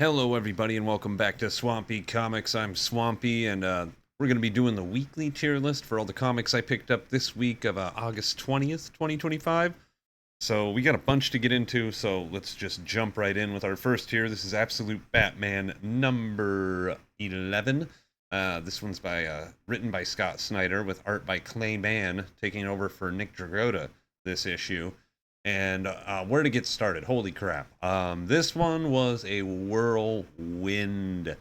Hello, everybody, and welcome back to Swampy Comics. I'm Swampy, and we're going to be doing the weekly tier list for all the comics I picked up this week of August 20th, 2025. So we got a bunch to get into, so let's just jump right in with our first tier. This is Absolute Batman number 11. This one's written by Scott Snyder with art by Clay Mann, taking over for Nick Dragotta this issue. And where to get started? Holy crap. This one was a whirlwind.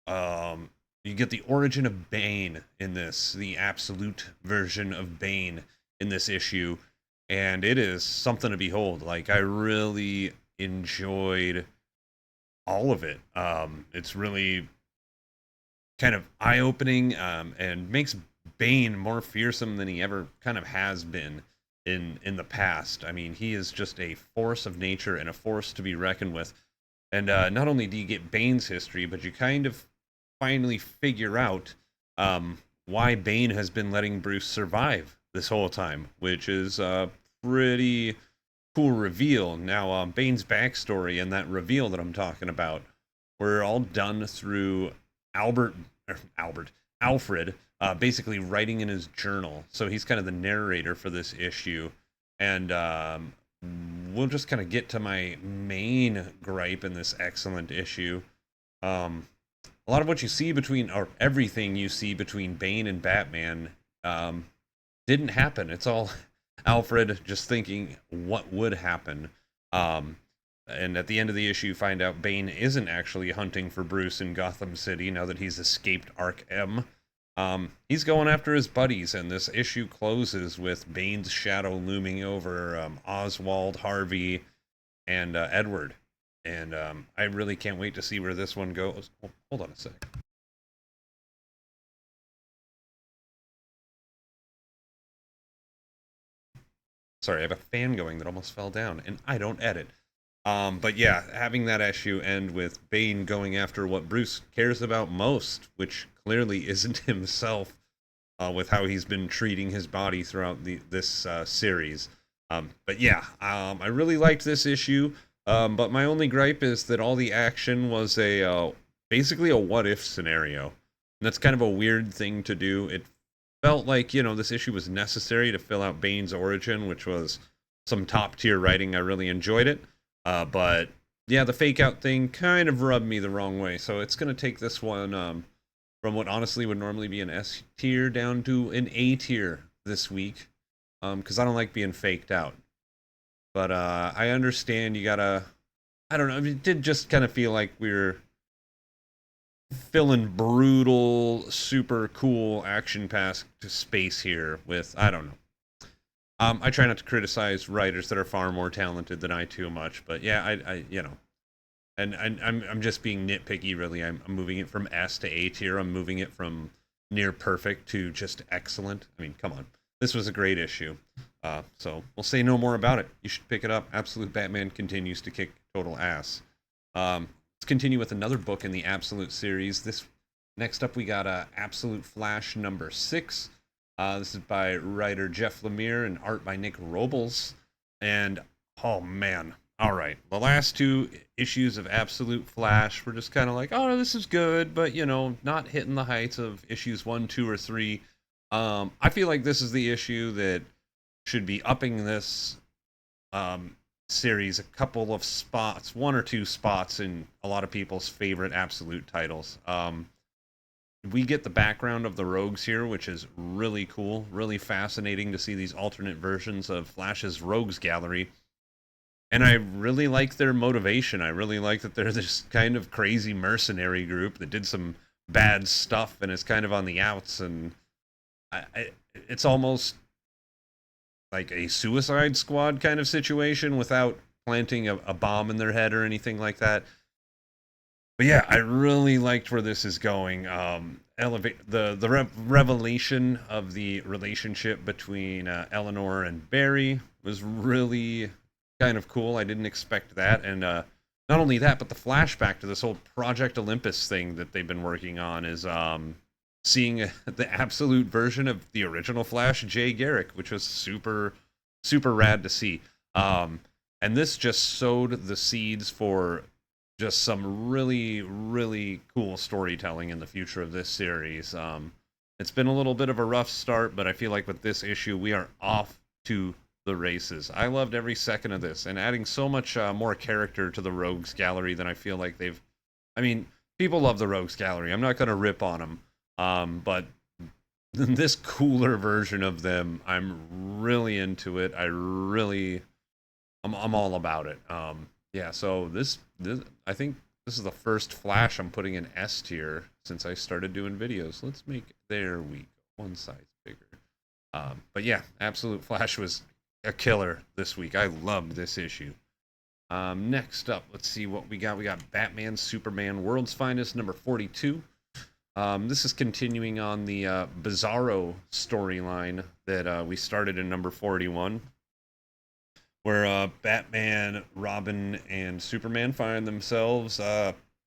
You get the origin of Bane in this, the absolute version of Bane in this issue. And it is something to behold. Like, I really enjoyed all of it. It's really kind of eye-opening and makes Bane more fearsome than he ever kind of has been in the past. I mean, he is just a force of nature and a force to be reckoned with. And not only do you get Bane's history, but you kind of finally figure out why Bane has been letting Bruce survive this whole time, which is a pretty cool reveal. Now, Bane's backstory and that reveal that I'm talking about were all done through Alfred, basically writing in his journal. So he's kind of the narrator for this issue. And we'll just kind of get to my main gripe in this excellent issue. A lot of what you see or everything you see between Bane and Batman didn't happen. It's all Alfred just thinking what would happen. And at the end of the issue, you find out Bane isn't actually hunting for Bruce in Gotham City now that he's escaped Arkham. He's going after his buddies, and this issue closes with Bane's shadow looming over Oswald, Harvey, and Edward. And I really can't wait to see where this one goes. Oh, hold on a sec. Sorry, I have a fan going that almost fell down, and I don't edit. But yeah, having that issue end with Bane going after what Bruce cares about most, which clearly isn't himself, with how he's been treating his body throughout this series. But yeah, I really liked this issue. But my only gripe is that all the action was basically a what if scenario. And that's kind of a weird thing to do. It felt like, this issue was necessary to fill out Bane's origin, which was some top tier writing. I really enjoyed it. But yeah, the fake out thing kind of rubbed me the wrong way. So it's going to take this one from what honestly would normally be an S tier down to an A tier this week. Because I don't like being faked out. But I understand you gotta, I don't know, it did just kind of feel like we were filling brutal, super cool action-packed space here with, I don't know. I try not to criticize writers that are far more talented than I too much, but yeah, and I'm just being nitpicky. Really, I'm moving it from S to A tier. I'm moving it from near perfect to just excellent. I mean, come on, this was a great issue. So we'll say no more about it. You should pick it up. Absolute Batman continues to kick total ass. Let's continue with another book in the Absolute series. Next up we got Absolute Flash number 6. This is by writer Jeff Lemire and art by Nick Robles. And, oh man, all right. The last two issues of Absolute Flash were just kind of like, oh, this is good, but, not hitting the heights of issues 1, 2, or 3. I feel like this is the issue that should be upping this series a couple of spots, 1 or 2 spots in a lot of people's favorite Absolute titles. We get the background of the Rogues here, which is really cool, really fascinating to see these alternate versions of Flash's Rogues gallery. And I really like their motivation. I really like that they're this kind of crazy mercenary group that did some bad stuff and is kind of on the outs. And it's almost like a Suicide Squad kind of situation without planting a bomb in their head or anything like that. But yeah, I really liked where this is going. Elevate the revelation of the relationship between Eleanor and Barry was really kind of cool. I didn't expect that, and not only that, but the flashback to this whole Project Olympus thing that they've been working on is seeing the absolute version of the original Flash, Jay Garrick, which was super rad to see. And this just sowed the seeds for just some really, really cool storytelling in the future of this series. It's been a little bit of a rough start, but I feel like with this issue, we are off to the races. I loved every second of this, and adding so much more character to the Rogues Gallery than I feel like they've. I mean, people love the Rogues Gallery. I'm not going to rip on them, but this cooler version of them, I'm really into it. I'm all about it. Yeah, so this I think this is the first Flash I'm putting in S tier since I started doing videos. Let's make there we go, one size bigger. But yeah, Absolute Flash was a killer this week. I loved this issue. Next up, let's see what we got. We got Batman, Superman, World's Finest, number 42. This is continuing on the Bizarro storyline that we started in number 41, where Batman, Robin, and Superman find themselves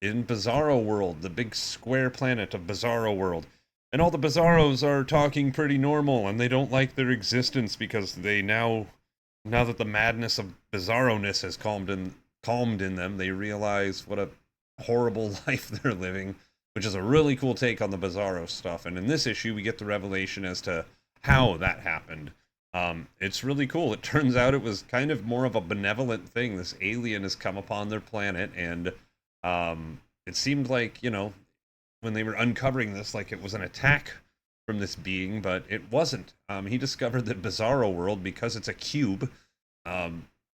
in Bizarro World, the big square planet of Bizarro World. And all the Bizarros are talking pretty normal, and they don't like their existence because they now that the madness of Bizarro-ness has calmed in them, they realize what a horrible life they're living, which is a really cool take on the Bizarro stuff. And in this issue, we get the revelation as to how that happened. It's really cool. It turns out it was kind of more of a benevolent thing. This alien has come upon their planet, and it seemed like, when they were uncovering this, like it was an attack from this being, but it wasn't. He discovered that Bizarro World, because it's a cube,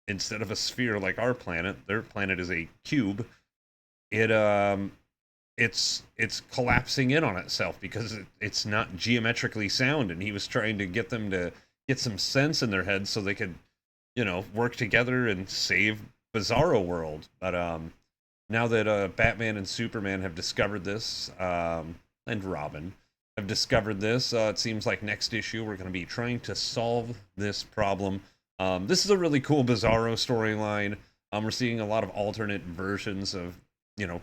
instead of a sphere like our planet, their planet is a cube. It's collapsing in on itself because it's not geometrically sound, and he was trying to get them to get some sense in their heads so they could, work together and save Bizarro World. But now that Batman and Superman have discovered this, and Robin have discovered this, it seems like next issue we're going to be trying to solve this problem. This is a really cool Bizarro storyline. We're seeing a lot of alternate versions of,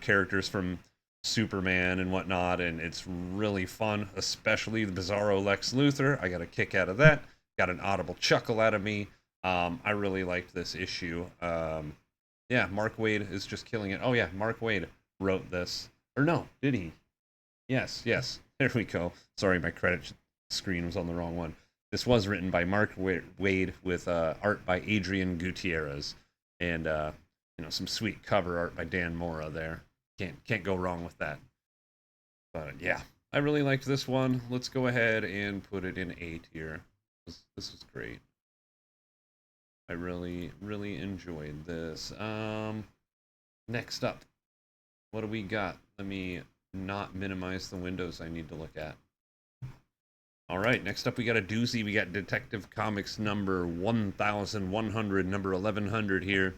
characters from Superman and whatnot, and it's really fun, especially the Bizarro Lex Luthor. I got a kick out of that. Got an audible chuckle out of me. I really liked this issue. Yeah, Mark Waid is just killing it. Oh yeah, Mark Waid wrote this. Or no, did he? Yes. There we go. Sorry, my credit screen was on the wrong one. This was written by Mark Waid with art by Adrian Gutierrez, and some sweet cover art by Dan Mora there. Can't go wrong with that. But yeah, I really liked this one. Let's go ahead and put it in A tier. This was great. I really, really enjoyed this. Next up, what do we got? Let me not minimize the windows I need to look at. All right, next up we got a doozy. We got Detective Comics number 1100, number 1100 here.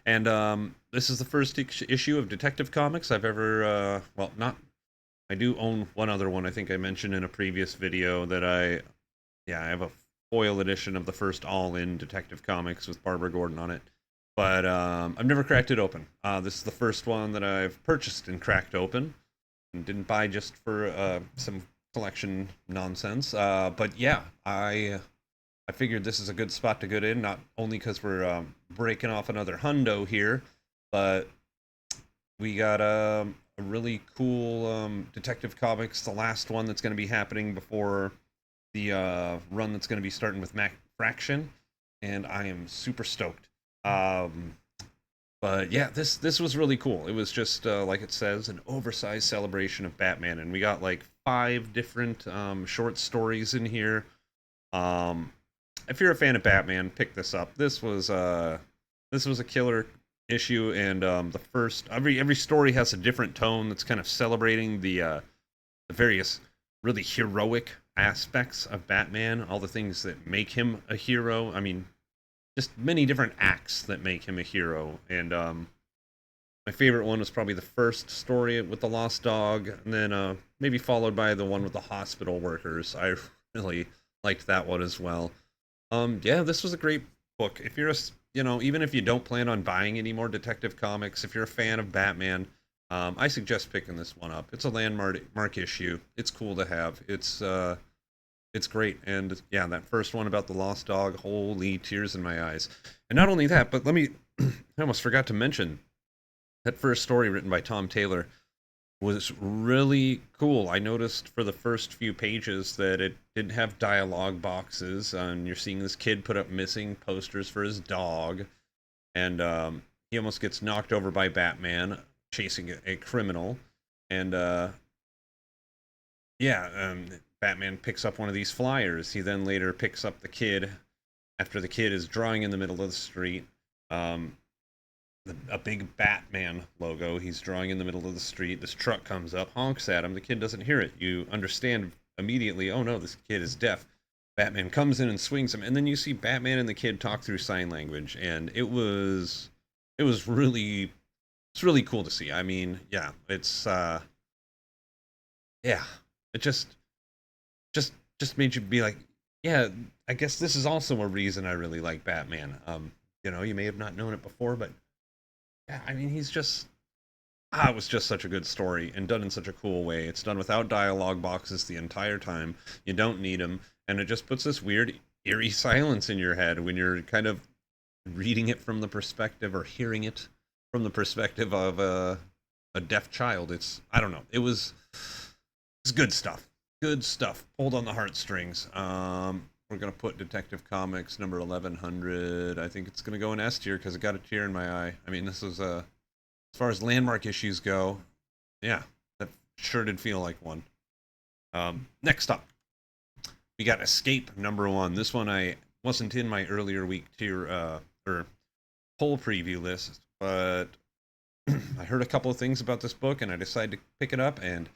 And this is the first issue of Detective Comics I've ever, I do own one other one. I think I mentioned in a previous video that I have a foil edition of the first all-in Detective Comics with Barbara Gordon on it. But I've never cracked it open. This is the first one that I've purchased and cracked open. And didn't buy just for some collection nonsense. But yeah, I figured this is a good spot to get in, not only because we're breaking off another hundo here, but we got a really cool Detective Comics, the last one that's going to be happening before the run that's going to be starting with Mac Fraction, and I am super stoked. But yeah, this was really cool. It was just, like it says, an oversized celebration of Batman, and we got like 5 different short stories in here. If you're a fan of Batman, pick this up. This was a killer issue, and the first every story has a different tone that's kind of celebrating the various really heroic aspects of Batman, all the things that make him a hero. I mean, just many different acts that make him a hero. And my favorite one was probably the first story with the lost dog, and then maybe followed by the one with the hospital workers. I really liked that one as well. Yeah, this was a great book. If you're even if you don't plan on buying any more Detective Comics, if you're a fan of Batman, I suggest picking this one up. It's a landmark issue. It's cool to have. It's great. And yeah, that first one about the lost dog, holy tears in my eyes. And not only that, but I almost forgot to mention, That first story written by Tom Taylor was really cool. I noticed for the first few pages that it didn't have dialogue boxes, and you're seeing this kid put up missing posters for his dog, and he almost gets knocked over by Batman chasing a criminal, and yeah, Batman picks up one of these flyers. He then later picks up the kid after the kid is drawing in the middle of the street. Um, a big Batman logo. He's drawing in the middle of the street. This truck comes up, honks at him. The kid doesn't hear it. You understand immediately, oh no, this kid is deaf. Batman comes in and swings him, and then you see Batman and the kid talk through sign language, and it was really cool to see. I mean, yeah, yeah, it just made you be like, yeah, I guess this is also a reason I really like Batman. You may have not known it before, but yeah, I mean, it was just such a good story and done in such a cool way. It's done without dialogue boxes the entire time. You don't need them, and it just puts this weird, eerie silence in your head when you're kind of reading it from the perspective or hearing it from the perspective of a deaf child. I don't know. It's good stuff. Good stuff. Pulled on the heartstrings. We're gonna put Detective Comics number 1100. I think it's gonna go in S tier because it got a tear in my eye. I mean, this was as far as landmark issues go, yeah, that sure did feel like one. Next up, we got Escape number 1. This one I wasn't in my earlier week tier or poll preview list, but I heard a couple of things about this book and I decided to pick it up, and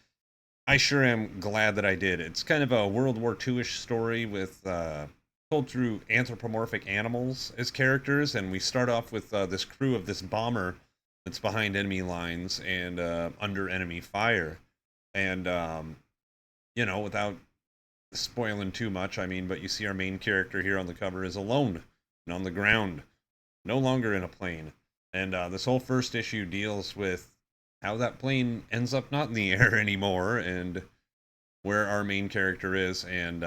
I sure am glad that I did. It's kind of a World War II-ish story with told through anthropomorphic animals as characters, and we start off with this crew of this bomber that's behind enemy lines and under enemy fire. And, without spoiling too much, I mean, but you see our main character here on the cover is alone and on the ground, no longer in a plane. And this whole first issue deals with how that plane ends up not in the air anymore and where our main character is. And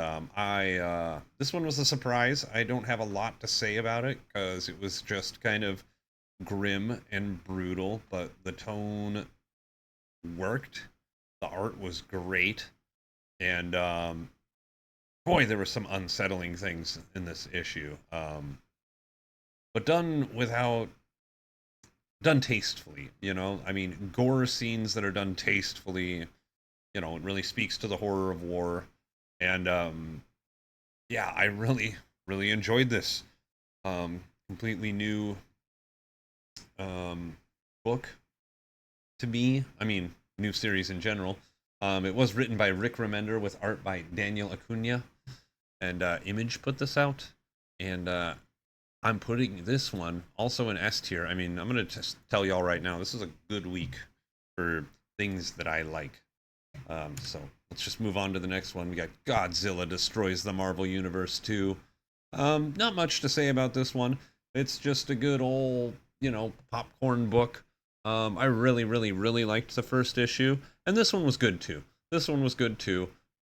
this one was a surprise. I don't have a lot to say about it because it was just kind of grim and brutal, but the tone worked. The art was great. And boy, there were some unsettling things in this issue. But done tastefully, I mean, gore scenes that are done tastefully, it really speaks to the horror of war. And yeah, I really enjoyed this completely new book to me. I mean, new series in general. It was written by Rick Remender with art by Daniel Acuna, and Image put this out. And I'm putting this one also in S tier. I mean, I'm going to just tell y'all right now, this is a good week for things that I like. So let's just move on to the next one. We got Godzilla Destroys the Marvel Universe 2. Not much to say about this one. It's just a good old, popcorn book. I really liked the first issue, and this one was good too.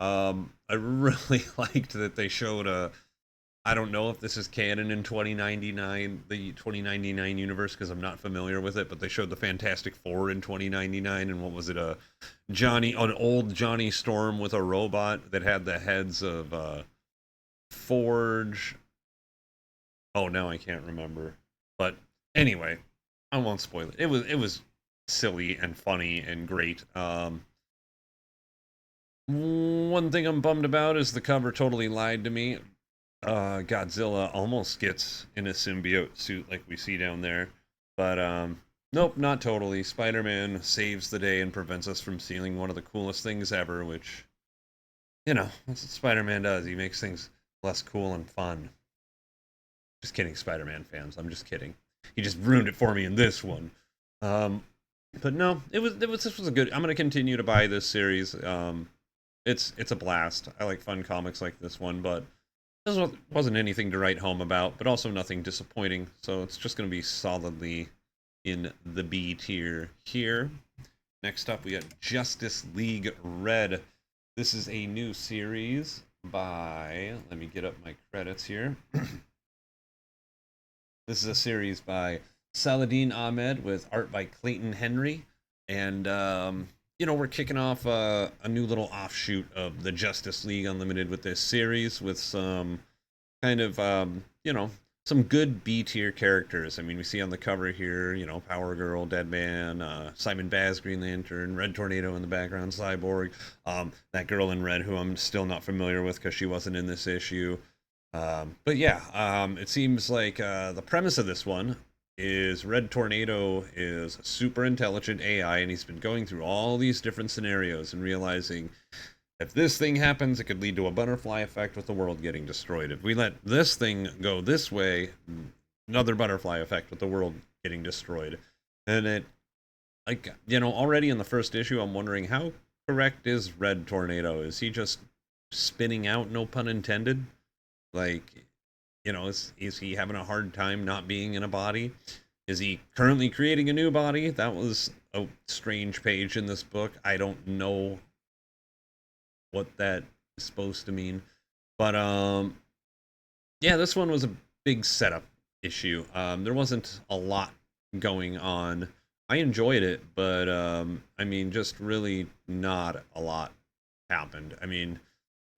I really liked that they showed I don't know if this is canon in 2099, the 2099 universe, because I'm not familiar with it, but they showed the Fantastic Four in 2099, and what was it, an old Johnny Storm with a robot that had the heads of Forge. Oh, now I can't remember. But anyway, I won't spoil it. It was silly and funny and great. One thing I'm bummed about is the cover totally lied to me. Godzilla almost gets in a symbiote suit like we see down there, but nope, not totally. Spider-Man saves the day and prevents us from seeing one of the coolest things ever, which, that's what Spider-Man does. He makes things less cool and fun. Just kidding, Spider-Man fans. I'm just kidding. He just ruined it for me in this one. But no, this was a good. I'm gonna continue to buy this series. It's a blast. I like fun comics like this one, but this wasn't anything to write home about, but also nothing disappointing. So it's just gonna be solidly in the B tier here. Next up, we got Justice League Red. This is a new series by. Let me get up my credits here. This is a series by Saladin Ahmed with art by Clayton Henry. And, we're kicking off a new little offshoot of the Justice League Unlimited with this series with some kind of, some good B tier characters. I mean, we see on the cover here, Power Girl, Deadman, Simon Baz, Green Lantern, Red Tornado in the background, Cyborg, that girl in red who I'm still not familiar with because she wasn't in this issue. But yeah, it seems like the premise of this one is Red Tornado is a super intelligent AI, and he's been going through all these different scenarios and realizing if this thing happens, it could lead to a butterfly effect with the world getting destroyed. If we let this thing go this way, another butterfly effect with the world getting destroyed. And it, already in the first issue, I'm wondering how correct is Red Tornado? Is he just spinning out, no pun intended? Like, is he having a hard time not being in a body? Is he currently creating a new body? That was a strange page in this book. I don't know what that is supposed to mean. But yeah, this one was a big setup issue. There wasn't a lot going on. I enjoyed it, but just really not a lot happened. I mean,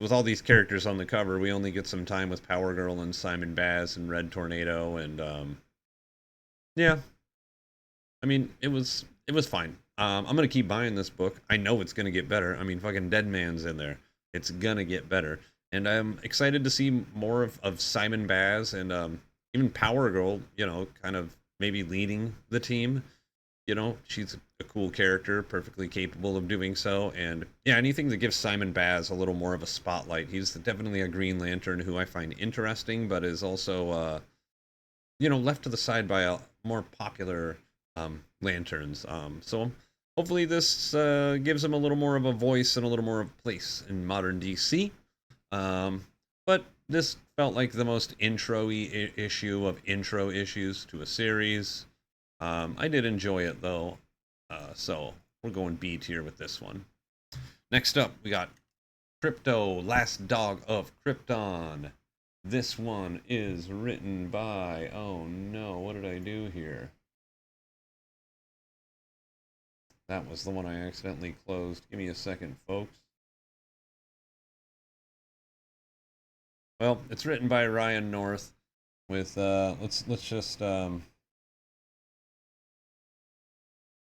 with all these characters on the cover, we only get some time with Power Girl and Simon Baz and Red Tornado, and yeah, I mean, it was fine. I'm gonna keep buying this book. I know it's gonna get better. I mean, fucking Dead Man's in there. It's gonna get better, and I'm excited to see more of Simon Baz and even Power Girl. Kind of maybe leading the team. She's a cool character, perfectly capable of doing so. And yeah, anything that gives Simon Baz a little more of a spotlight. He's definitely a Green Lantern who I find interesting, but is also, left to the side by a more popular lanterns. So hopefully this gives him a little more of a voice and a little more of a place in modern DC. But this felt like the most intro-y issue of intro issues to a series. I did enjoy it though, so we're going B tier with this one. Next up, we got Krypto, Last Dog of Krypton. This one is written by, oh no, what did I do here? That was the one I accidentally closed. Give me a second, folks. Well, it's written by Ryan North with let's just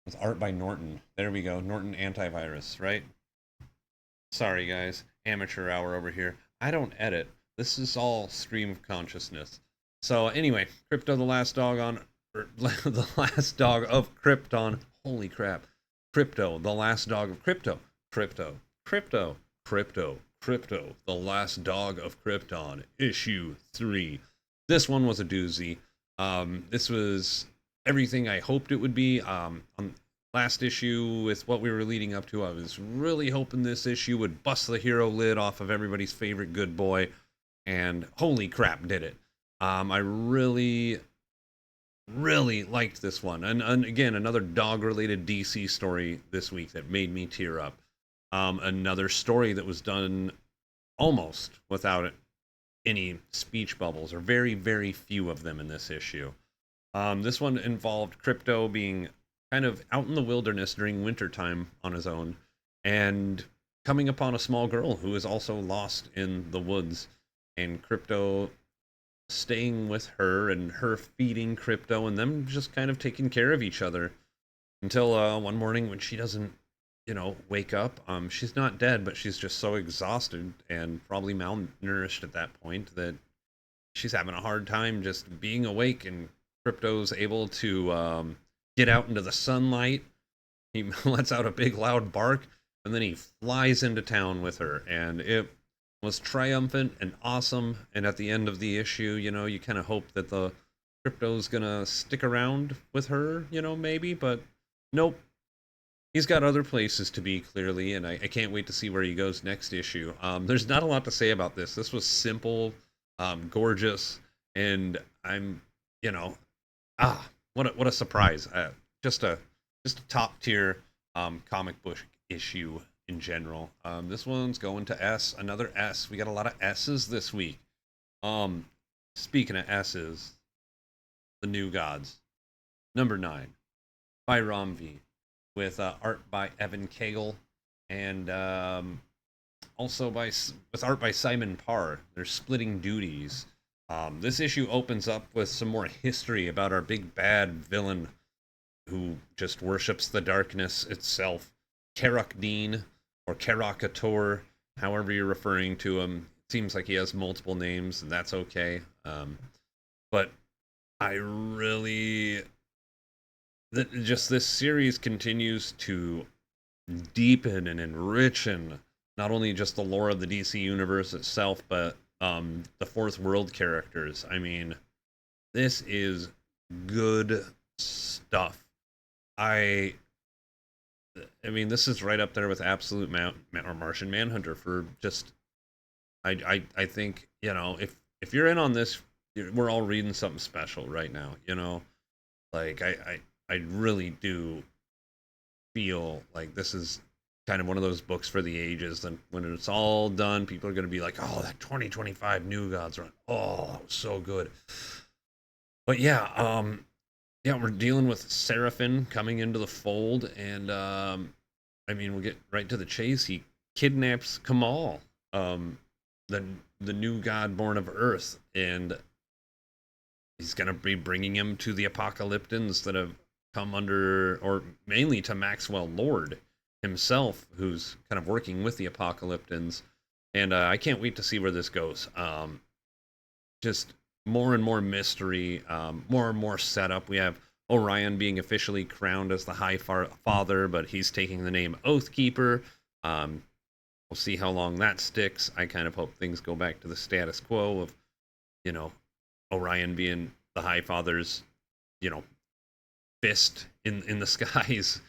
with art by Norton. There we go. Norton Antivirus, right? Sorry, guys. Amateur hour over here. I don't edit. This is all stream of consciousness. So anyway, Krypto, the last dog on, the last dog of Krypton. Holy crap! Krypto, the last dog of Krypto. Krypto, Krypto, Krypto, Krypto, the last dog of Krypton. Issue 3. This one was a doozy. This was everything I hoped it would be. On last issue, with what we were leading up to, I was really hoping this issue would bust the hero lid off of everybody's favorite good boy, and holy crap, did it. I really liked this one. And again, another dog-related DC story this week that made me tear up. Another story that was done almost without any speech bubbles, or very, very few of them in this issue. This one involved Krypto being kind of out in the wilderness during wintertime on his own, and coming upon a small girl who is also lost in the woods, and Krypto staying with her, and her feeding Krypto, and them just kind of taking care of each other until one morning when she doesn't, wake up. She's not dead, but she's just so exhausted and probably malnourished at that point that she's having a hard time just being awake, and Krypto's able to get out into the sunlight. He lets out a big loud bark, and then he flies into town with her, and it was triumphant and awesome. And at the end of the issue, you kind of hope that the Krypto's gonna stick around with her, maybe, but nope. He's got other places to be, clearly, and I can't wait to see where he goes next issue. There's not a lot to say about this. This was simple, gorgeous, and I'm, what a surprise. Just a top tier comic book issue in general. This one's going to S, another S. We got a lot of S's this week. Speaking of S's, the New Gods. Number 9, by Romvi, with art by Evan Cagle, and also with art by Simon Parr. They're splitting duties. This issue opens up with some more history about our big bad villain who just worships the darkness itself, Karak Dean, or Karakator, however you're referring to him. It seems like he has multiple names, and that's okay. But I really, just this series continues to deepen and enrich, and not only just the lore of the DC universe itself, but the Fourth World characters. I mean, this is good stuff. I I mean, this is right up there with Absolute or Martian Manhunter for just. I think if you're in on this, we're all reading something special right now. Like I really do feel like this is kind of one of those books for the ages. And when it's all done, people are going to be like, "Oh, that 2025 New Gods run! Oh, that was so good." But yeah, we're dealing with Seraphin coming into the fold, and I mean, we'll get right to the chase. He kidnaps Kamal, um, the the new god born of Earth, and he's gonna be bringing him to the Apocalyptans that have come under, or mainly to Maxwell Lord himself, who's kind of working with the Apocalyptans. And I can't wait to see where this goes. Just more and more mystery, more and more setup. We have Orion being officially crowned as the High Father, but he's taking the name Oathkeeper. We'll see how long that sticks. I kind of hope things go back to the status quo of, you know, Orion being the High Father's, fist in the skies.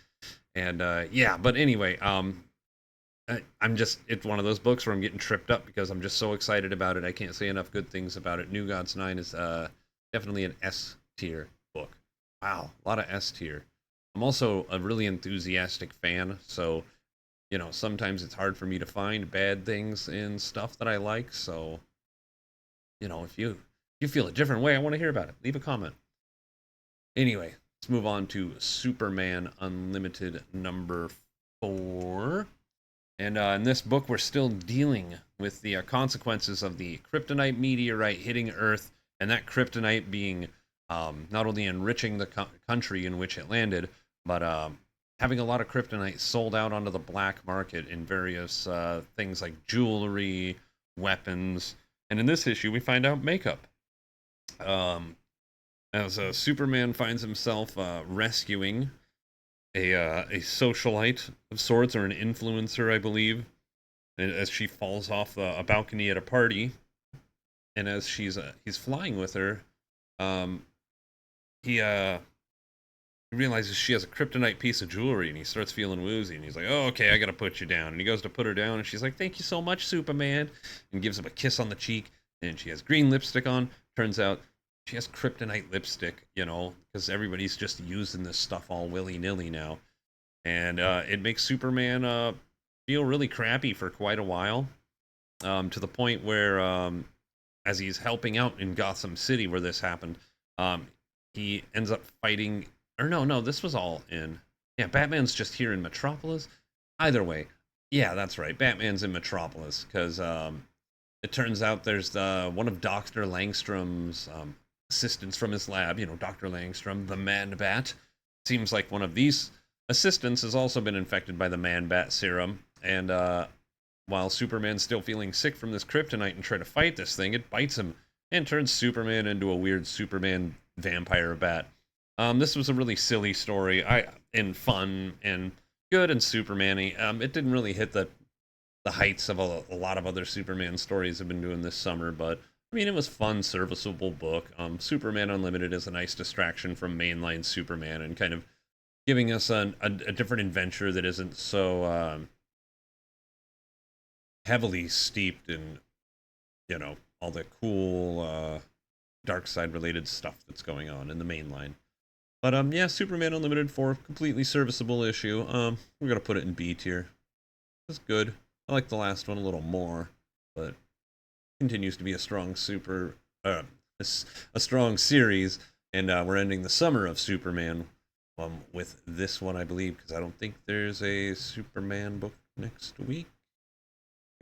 And yeah, but anyway, I'm just, it's one of those books where I'm getting tripped up because I'm just so excited about it. I can't say enough good things about it. New Gods 9 is definitely an S tier book. Wow, a lot of S tier. I'm also a really enthusiastic fan, so sometimes it's hard for me to find bad things in stuff that I like. So if you feel a different way, I want to hear about it. Leave a comment. Anyway, let's move on to Superman Unlimited number 4. And in this book, we're still dealing with the consequences of the kryptonite meteorite hitting Earth, and that kryptonite being not only enriching the country in which it landed, but having a lot of kryptonite sold out onto the black market in various things like jewelry, weapons, and in this issue, we find out makeup. As Superman finds himself rescuing a socialite of sorts, or an influencer, I believe, as she falls off a balcony at a party, and as he's flying with her, he realizes she has a kryptonite piece of jewelry, and he starts feeling woozy, and he's like, "Oh, okay, I gotta put you down." And he goes to put her down, and she's like, "Thank you so much, Superman," and gives him a kiss on the cheek. And she has green lipstick on. Turns out she has kryptonite lipstick, because everybody's just using this stuff all willy-nilly now. And it makes Superman feel really crappy for quite a while, to the point where, as he's helping out in Gotham City where this happened, he ends up fighting. Or no, this was all in. Yeah, Batman's just here in Metropolis. Either way, yeah, that's right. Batman's in Metropolis, because it turns out there's one of Dr. Langstrom's assistants from his lab, Dr. Langstrom, the Man-Bat. Seems like one of these assistants has also been infected by the Man-Bat serum, and while Superman's still feeling sick from this kryptonite and trying to fight this thing, it bites him and turns Superman into a weird Superman vampire bat. This was a really silly story, and fun and good and Superman-y. It didn't really hit the heights of a lot of other Superman stories I've been doing this summer, but I mean, it was fun, serviceable book. Superman Unlimited is a nice distraction from mainline Superman, and kind of giving us a different adventure that isn't so heavily steeped in, all the cool dark side related stuff that's going on in the mainline. But yeah, Superman Unlimited 4, completely serviceable issue. We're gonna put it in B tier. It's good. I like the last one a little more, but continues to be a strong a strong series, And we're ending the summer of Superman with this one, I believe, because I don't think there's a Superman book next week.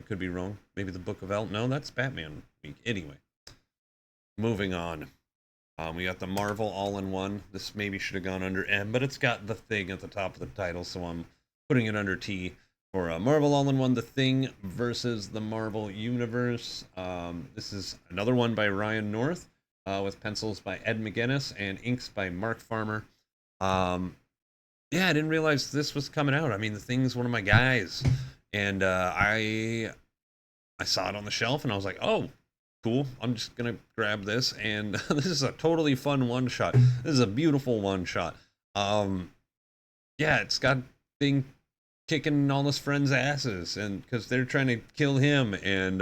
I could be wrong. Maybe the Book of El. No, that's Batman week. Anyway, moving on. We got the Marvel All-in-One. This maybe should have gone under M, but it's got the Thing at the top of the title, so I'm putting it under T for Marvel All-in-One, The Thing versus the Marvel Universe. This is another one by Ryan North, with pencils by Ed McGuinness and inks by Mark Farmer. Yeah, I didn't realize this was coming out. I mean, The Thing's one of my guys, and I saw it on the shelf, and I was like, oh, cool, I'm just gonna grab this. And this is a totally fun one shot. This is a beautiful one shot. Yeah, it's got Thing kicking all his friends' asses, and because they're trying to kill him, and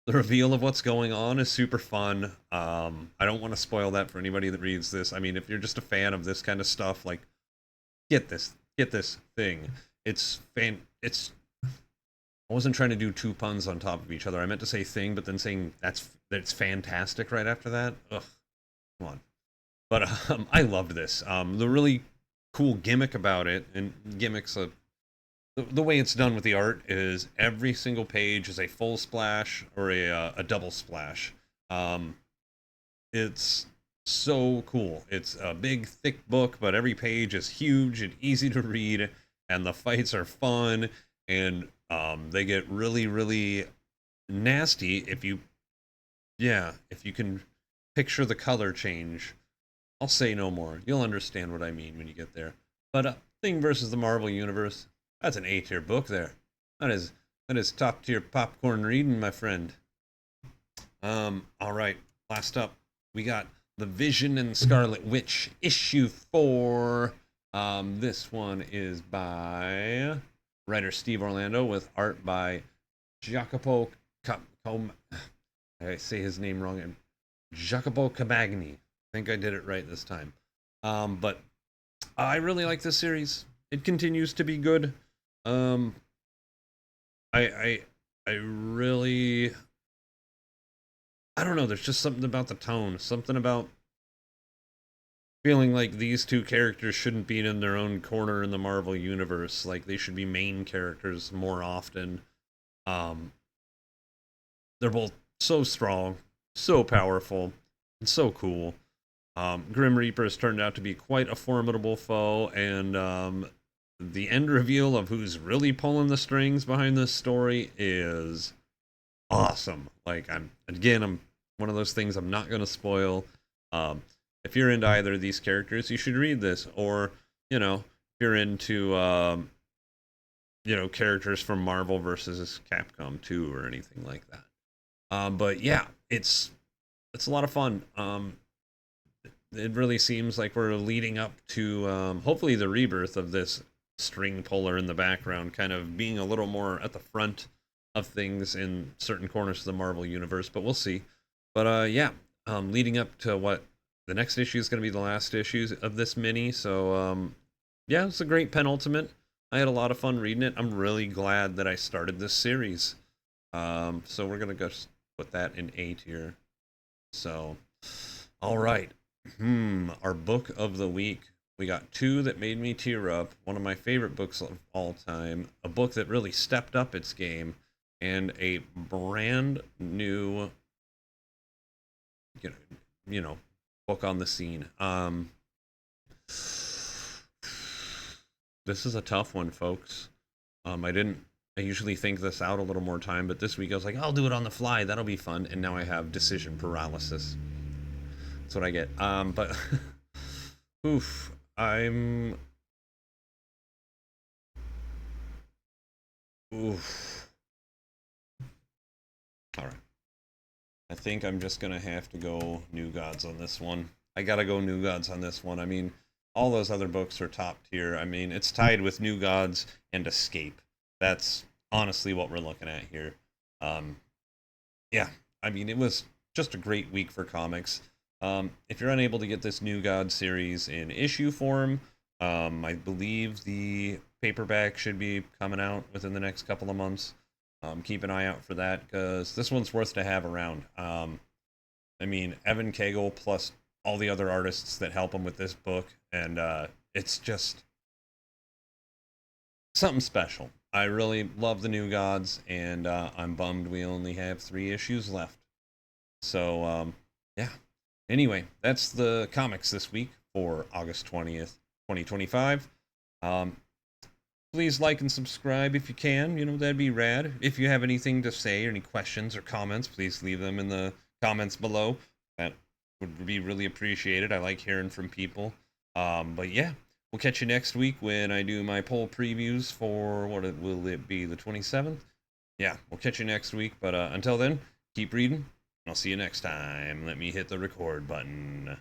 the reveal of what's going on is super fun. I don't want to spoil that for anybody that reads this. I mean, if you're just a fan of this kind of stuff, like, get this Thing. It's I wasn't trying to do two puns on top of each other. I meant to say Thing, but then saying that's fantastic right after that. Ugh, come on. But I loved this. The really cool gimmick about it, and gimmicks, the way it's done with the art is every single page is a full splash or a double splash. It's so cool. It's a big, thick book, but every page is huge and easy to read, and the fights are fun, and they get really, really nasty if you can picture the color change. I'll say no more. You'll understand what I mean when you get there. But Thing versus the Marvel Universe, that's an A-tier book there. That is top-tier popcorn reading, my friend. All right, last up, we got The Vision and Scarlet Witch, issue 4. This one is by writer Steve Orlando with art by Jacopo I say his name wrong. Jacopo Camagni. I think I did it right this time. But I really like this series. It continues to be good. I really, I don't know. There's just something about the tone. Something about feeling like these two characters shouldn't be in their own corner in the Marvel universe. Like, they should be main characters more often. They're both so strong, so powerful, and so cool. Grim Reaper has turned out to be quite a formidable foe, and the end reveal of who's really pulling the strings behind this story is awesome. Like, I'm one of those things I'm not going to spoil. If you're into either of these characters, you should read this. Or, if you're into, characters from Marvel versus Capcom 2 or anything like that. But yeah, it's a lot of fun. It really seems like we're leading up to, hopefully, the rebirth of this string puller in the background, kind of being a little more at the front of things in certain corners of the Marvel universe, but we'll see. But leading up to what the next issue is going to be the last issue of this mini, so yeah, it's a great penultimate. I had a lot of fun reading it. I'm really glad that I started this series. So we're going to go put that in A tier. So, all right. Our book of the week. We got two that made me tear up. One of my favorite books of all time. A book that really stepped up its game. And a brand new, book on the scene. This is a tough one, folks. I usually think this out a little more time, but this week I was like, I'll do it on the fly. That'll be fun. And now I have decision paralysis. That's what I get. But oof, oof. All right. I think I'm just gonna have to go New Gods on this one. I gotta go New Gods on this one. I mean, all those other books are top tier. I mean, it's tied with New Gods and Escape. That's honestly what we're looking at here. Yeah, I mean, it was just a great week for comics. If you're unable to get this New God series in issue form, I believe the paperback should be coming out within the next couple of months. Keep an eye out for that, because this one's worth to have around. I mean, Evan Cagle plus all the other artists that help him with this book, and it's just something special. I really love the New Gods, and I'm bummed we only have 3 issues left. So, yeah. Anyway, that's the comics this week for August 20th, 2025. Um, Please like and subscribe if you can. That'd be rad. If you have anything to say or any questions or comments, please leave them in the comments below. That would be really appreciated. I like hearing from people. But yeah, we'll catch you next week when I do my poll previews for will it be the 27th? Yeah, we'll catch you next week. But until then, keep reading. I'll see you next time. Let me hit the record button.